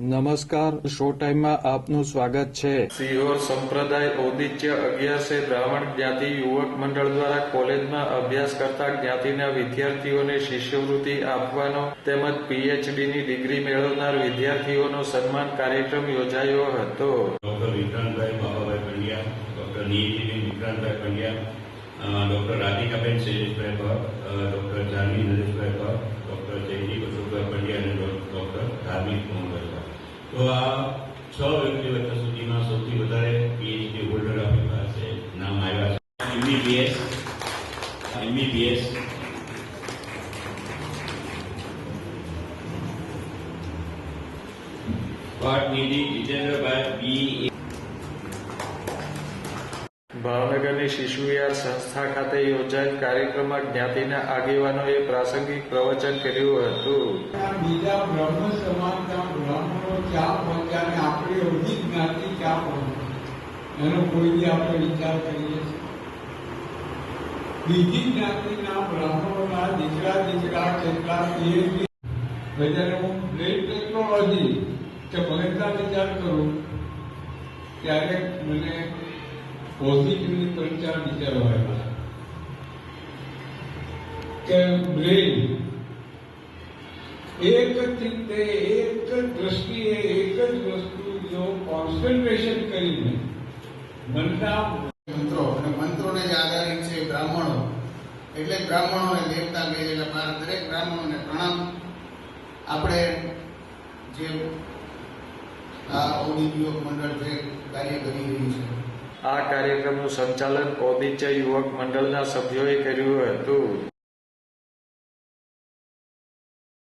નમસ્કાર, શો ટાઈમમાં આપનું સ્વાગત છે। સિહોર સંપ્રદાય ઔદિત્ય 11 બ્રાહ્મણ જ્ઞાતિ યુવક મંડળ દ્વારા કોલેજમાં અભ્યાસ કરતા જ્ઞાતિના વિદ્યાર્થીઓને શિષ્યવૃત્તિ આપવાનો તેમજ પીએચડીની ડિગ્રી મેળવનાર વિદ્યાર્થીઓનો સન્માન કાર્યક્રમ યોજાયો હતો। ડોક્ટર વિક્રાંતભાઈ બાબાભાઈ પંડ્યા, ડોક્ટર નીતિબેન વિક્રાંતભાઈ પંડ્યા, ડોક્ટર રાધિકાબેન શૈલેષભાઈ ભટ્ટ, ડોક્ટર જાનવી નરેશભાઈ ભટ્ટ, ડોક્ટર જયદીપ અશોકભાઈ પંડ્યા અને ડોક્ટર ધાર્મિક મોહનભાઈ ભટ્ટ। તો આ 6 વ્યક્તિઓ અત્યાર સુધીમાં સૌથી વધારે પીએચડી હોલ્ડર આપણી પાસે નામ આવ્યા છે। એમબીબીએસ પાટનિધિ જીતેન્દ્રભાઈ બી। ભાવનગરની શિશુવિહાર સંસ્થા ખાતે યોજાયેલ કાર્યક્રમમાં જ્ઞાતિના આગેવાનોએ પ્રાસંગિક પ્રવચન કર્યું હતું। બીજા બ્રહ્મ સમાજના બ્રાહ્મણો ક્યાં પહોંચ્યા ને આપણી અવધિ જ્ઞાતિ ક્યાં પહોંચી એનો કોઈ બી આપણે વિચાર કરીએ છીએ। બીજી જ્ઞાતિના બ્રાહ્મણોના દીકરા કેટલા જ્યારે હું બ્રેડ ટેકનોલોજી કે ભગતના વિચાર કરું ત્યારે મને પોઝિટિવની 3-4 વિચારો આવ્યા કે બ્રેન એક ચિત્તે એક દ્રષ્ટિએ એક જ વસ્તુ જો કોન્સન્ટ્રેશન કરીને મનના મંત્રો અને મંત્રોને જ આધારિત છે બ્રાહ્મણો એટલે બ્રાહ્મણોને દેવતા કહે છે। એટલે દરેક બ્રાહ્મણોને પ્રણામ। આપણે જે આ ઔદિત્ય મંડળ છે કાર્ય કરી રહ્યું છે। આ કાર્યક્રમનું સંચાલન ઔદિત્ય યુવક મંડળના સભ્યોએ કર્યું હતું।